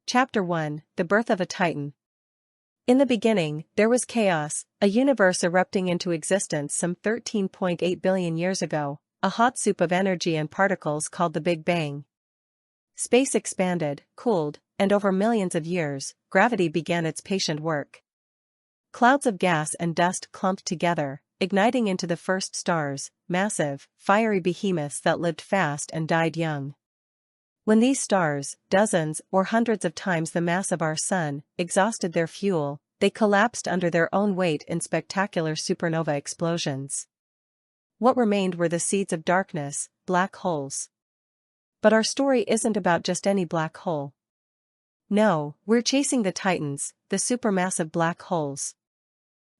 Chapter 1, The Birth of a Titan. In the beginning, there was chaos, a universe erupting into existence some 13.8 billion years ago, a hot soup of energy and particles called the Big Bang. Space expanded, cooled, and over millions of years, gravity began its patient work. Clouds of gas and dust clumped together, igniting into the first stars, massive, fiery behemoths that lived fast and died young. When these stars, dozens or hundreds of times the mass of our Sun, exhausted their fuel, they collapsed under their own weight in spectacular supernova explosions. What remained were the seeds of darkness, black holes. But our story isn't about just any black hole. No, we're chasing the titans, the supermassive black holes.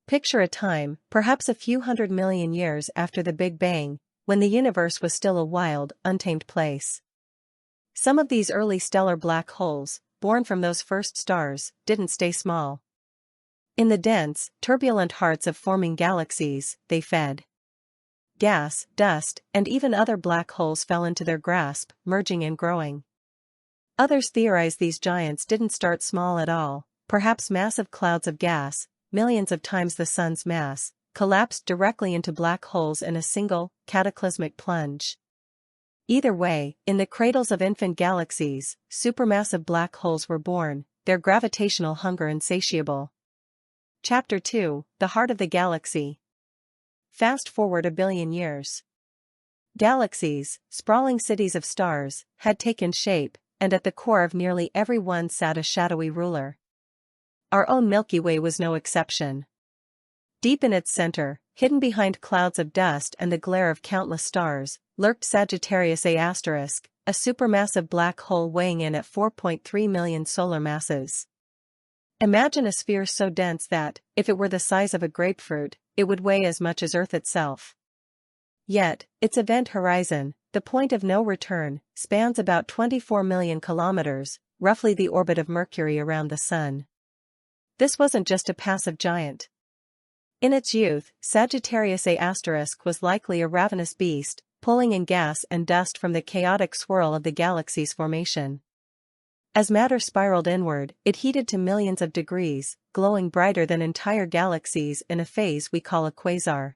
Picture a time, perhaps a few 100 million years after the Big Bang, when the universe was still a wild, untamed place. Some of these early stellar black holes, born from those first stars, didn't stay small. In the dense, turbulent hearts of forming galaxies, they fed. Gas, dust, and even other black holes fell into their grasp, merging and growing. Others theorize these giants didn't start small at all, perhaps massive clouds of gas, millions of times the Sun's mass, collapsed directly into black holes in a single, cataclysmic plunge. Either way, in the cradles of infant galaxies, supermassive black holes were born, their gravitational hunger insatiable. Chapter 2, The Heart of the Galaxy. Fast forward a billion years. Galaxies, sprawling cities of stars, had taken shape, and at the core of nearly every one sat a shadowy ruler. Our own Milky Way was no exception. Deep in its center, hidden behind clouds of dust and the glare of countless stars, lurked Sagittarius A*, a supermassive black hole weighing in at 4.3 million solar masses. Imagine a sphere so dense that, if it were the size of a grapefruit, it would weigh as much as Earth itself. Yet, its event horizon, the point of no return, spans about 24 million kilometers, roughly the orbit of Mercury around the Sun. This wasn't just a passive giant. In its youth, Sagittarius A* was likely a ravenous beast, pulling in gas and dust from the chaotic swirl of the galaxy's formation. As matter spiraled inward, it heated to millions of degrees, glowing brighter than entire galaxies in a phase we call a quasar.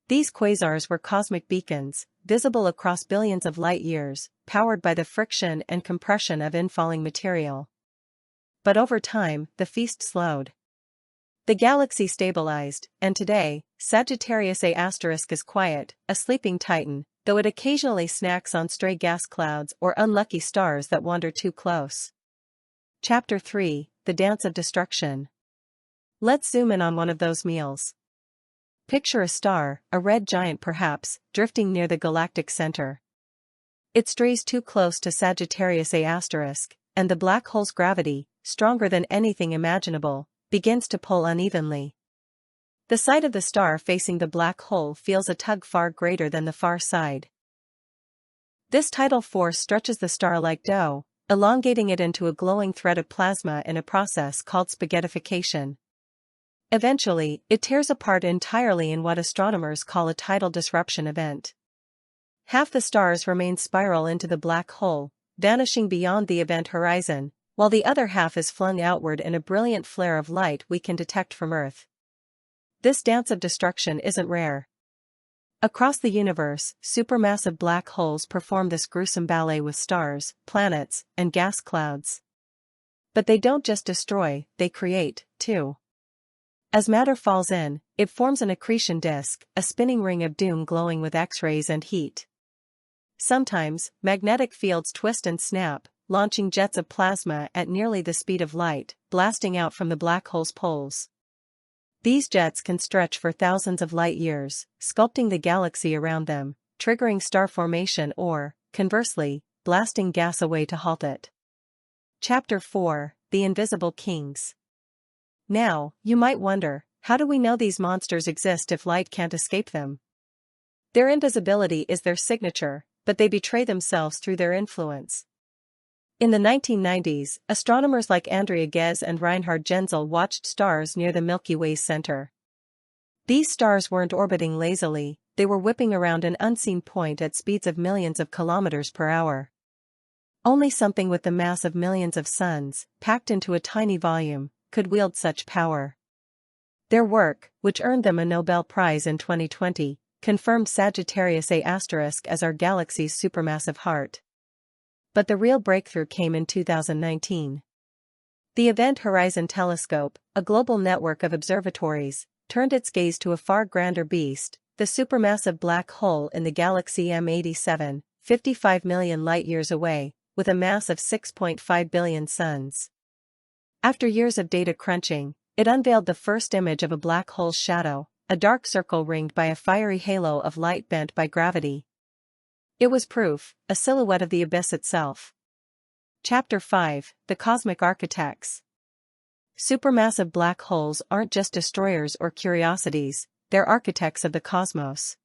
These quasars were cosmic beacons, visible across billions of light-years, powered by the friction and compression of infalling material. But over time, the feast slowed. The galaxy stabilized, and today, Sagittarius A* is quiet, a sleeping titan, though it occasionally snacks on stray gas clouds or unlucky stars that wander too close. Chapter 3, The Dance of Destruction. Let's zoom in on one of those meals. Picture a star, a red giant perhaps, drifting near the galactic center. It strays too close to Sagittarius A*, and the black hole's gravity, stronger than anything imaginable, begins to pull unevenly. The side of the star facing the black hole feels a tug far greater than the far side. This tidal force stretches the star like dough, elongating it into a glowing thread of plasma in a process called spaghettification. Eventually, it tears apart entirely in what astronomers call a tidal disruption event. Half the stars remain spiral into the black hole, vanishing beyond the event horizon, while the other half is flung outward in a brilliant flare of light we can detect from Earth. This dance of destruction isn't rare. Across the universe, supermassive black holes perform this gruesome ballet with stars, planets, and gas clouds. But they don't just destroy, they create, too. As matter falls in, it forms an accretion disk, a spinning ring of doom glowing with X-rays and heat. Sometimes, magnetic fields twist and snap, launching jets of plasma at nearly the speed of light, blasting out from the black hole's poles. These jets can stretch for thousands of light-years, sculpting the galaxy around them, triggering star formation or, conversely, blasting gas away to halt it. Chapter 4, The Invisible Kings. Now, you might wonder, how do we know these monsters exist if light can't escape them? Their invisibility is their signature, but they betray themselves through their influence. In the 1990s, astronomers like Andrea Ghez and Reinhard Genzel watched stars near the Milky Way's center. These stars weren't orbiting lazily, they were whipping around an unseen point at speeds of millions of kilometers per hour. Only something with the mass of millions of suns, packed into a tiny volume, could wield such power. Their work, which earned them a Nobel Prize in 2020, confirmed Sagittarius A** as our galaxy's supermassive heart. But the real breakthrough came in 2019. The Event Horizon Telescope, a global network of observatories, turned its gaze to a far grander beast, the supermassive black hole in the galaxy M87, 55 million light-years away, with a mass of 6.5 billion suns. After years of data crunching, it unveiled the first image of a black hole's shadow, a dark circle ringed by a fiery halo of light bent by gravity. It was proof, a silhouette of the abyss itself. Chapter 5: The Cosmic Architects. Supermassive black holes aren't just destroyers or curiosities, they're architects of the cosmos.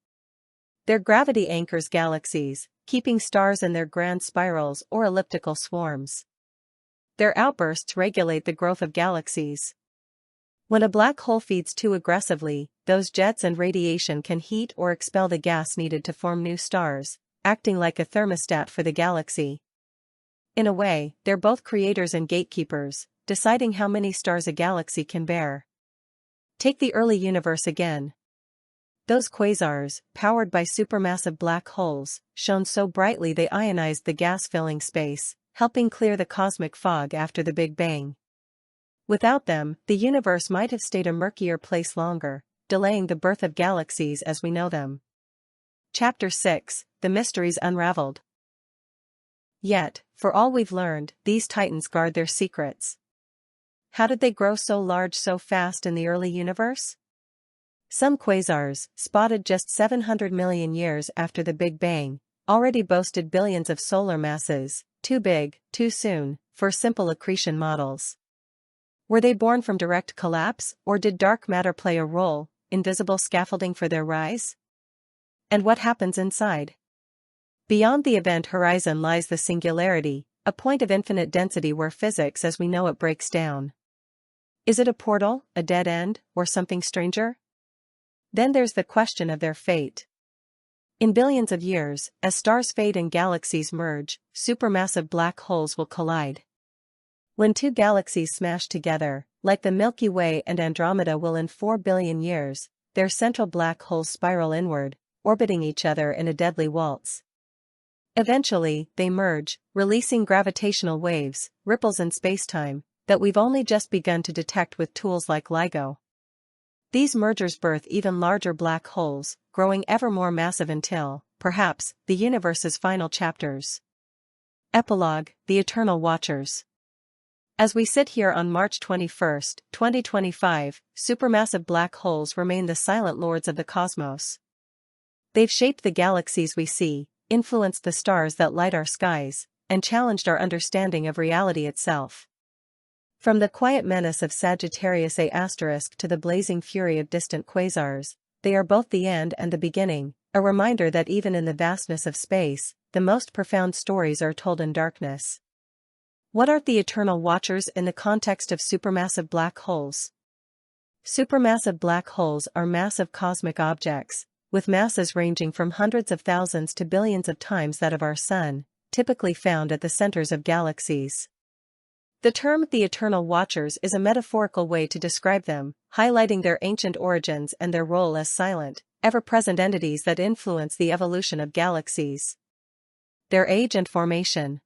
Their gravity anchors galaxies, keeping stars in their grand spirals or elliptical swarms. Their outbursts regulate the growth of galaxies. When a black hole feeds too aggressively, those jets and radiation can heat or expel the gas needed to form new stars, acting like a thermostat for the galaxy. In a way, they're both creators and gatekeepers, deciding how many stars a galaxy can bear. Take the early universe again. Those quasars, powered by supermassive black holes, shone so brightly they ionized the gas-filling space, helping clear the cosmic fog after the Big Bang. Without them, the universe might have stayed a murkier place longer, delaying the birth of galaxies as we know them. Chapter 6: The Mysteries Unraveled. Yet, for all we've learned, these titans guard their secrets. How did they grow so large so fast in the early universe? Some quasars, spotted just 700 million years after the Big Bang, already boasted billions of solar masses, too big, too soon, for simple accretion models. Were they born from direct collapse, or did dark matter play a role, invisible scaffolding for their rise? And what happens inside? Beyond the event horizon lies the singularity, a point of infinite density where physics as we know it breaks down. Is it a portal, a dead end, or something stranger? Then there's the question of their fate. In billions of years, as stars fade and galaxies merge, supermassive black holes will collide. When two galaxies smash together, like the Milky Way and Andromeda will in 4 billion years, their central black holes spiral inward, orbiting each other in a deadly waltz. Eventually, they merge, releasing gravitational waves, ripples in spacetime, that we've only just begun to detect with tools like LIGO. These mergers birth even larger black holes, growing ever more massive until, perhaps, the universe's final chapters. Epilogue: The Eternal Watchers. As we sit here on March 21, 2025, supermassive black holes remain the silent lords of the cosmos. They've shaped the galaxies we see, influenced the stars that light our skies, and challenged our understanding of reality itself. From the quiet menace of Sagittarius A** to the blazing fury of distant quasars, they are both the end and the beginning, a reminder that even in the vastness of space, the most profound stories are told in darkness. What are the eternal watchers in the context of supermassive black holes? Supermassive black holes are massive cosmic objects, with masses ranging from hundreds of thousands to billions of times that of our Sun, typically found at the centers of galaxies. The term "the eternal watchers" is a metaphorical way to describe them, highlighting their ancient origins and their role as silent, ever-present entities that influence the evolution of galaxies. Their age and formation.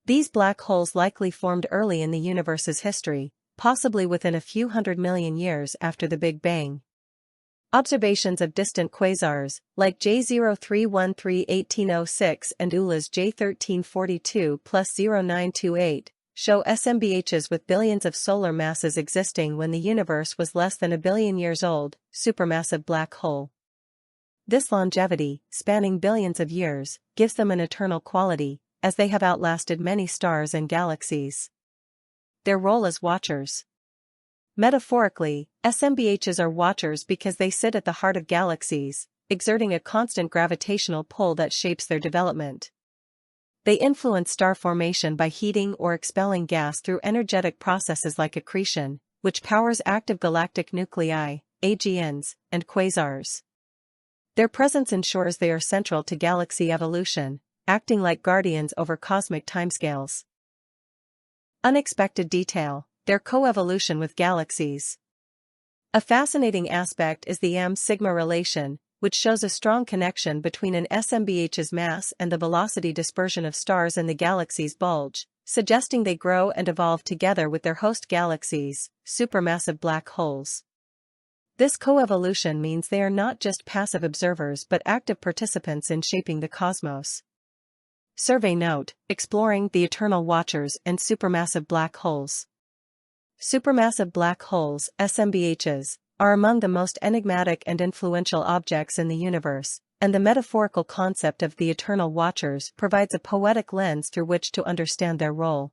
These black holes likely formed early in the universe's history, possibly within a few 100 million years after the Big Bang. Observations of distant quasars, like J0313-1806 and ULA's J1342+0928, show SMBHs with billions of solar masses existing when the universe was less than a billion years old, supermassive black hole. This longevity, spanning billions of years, gives them an eternal quality, as they have outlasted many stars and galaxies. Their role as watchers. Metaphorically, SMBHs are watchers because they sit at the heart of galaxies, exerting a constant gravitational pull that shapes their development. They influence star formation by heating or expelling gas through energetic processes like accretion, which powers active galactic nuclei, AGNs, and quasars. Their presence ensures they are central to galaxy evolution, acting like guardians over cosmic timescales. Unexpected detail: their coevolution with galaxies. A fascinating aspect is the m-sigma relation, which shows a strong connection between an SMBH's mass and the velocity dispersion of stars in the galaxy's bulge, suggesting they grow and evolve together with their host galaxies, supermassive black holes. This coevolution means they are not just passive observers but active participants in shaping the cosmos. Survey note: exploring the eternal watchers and supermassive black holes. Supermassive black holes, SMBHs, are among the most enigmatic and influential objects in the universe, and the metaphorical concept of the eternal watchers provides a poetic lens through which to understand their role.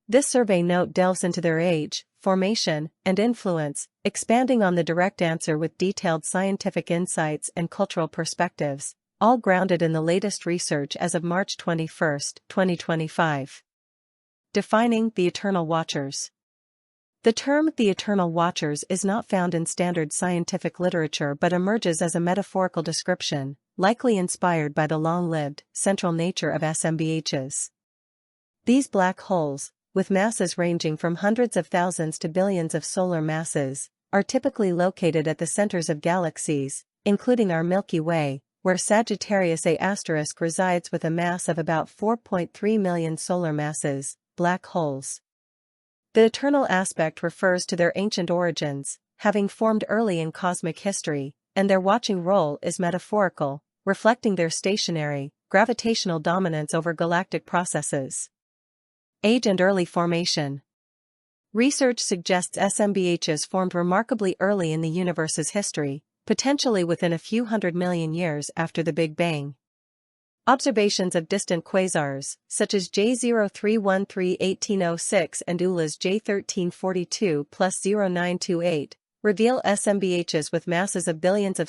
This survey note delves into their age, formation, and influence, expanding on the direct answer with detailed scientific insights and cultural perspectives, all grounded in the latest research as of March 21, 2025. Defining the eternal watchers. The term "the eternal watchers" is not found in standard scientific literature but emerges as a metaphorical description, likely inspired by the long-lived, central nature of SMBHs. These black holes, with masses ranging from hundreds of thousands to billions of solar masses, are typically located at the centers of galaxies, including our Milky Way, where Sagittarius A** resides with a mass of about 4.3 million solar masses, black holes. The eternal aspect refers to their ancient origins, having formed early in cosmic history, and their watching role is metaphorical, reflecting their stationary, gravitational dominance over galactic processes. Age and early formation. Research suggests SMBHs formed remarkably early in the universe's history, potentially within a few hundred million years after the Big Bang. Observations of distant quasars, such as J0313-1806 and ULA's J1342+0928, reveal SMBHs with masses of billions of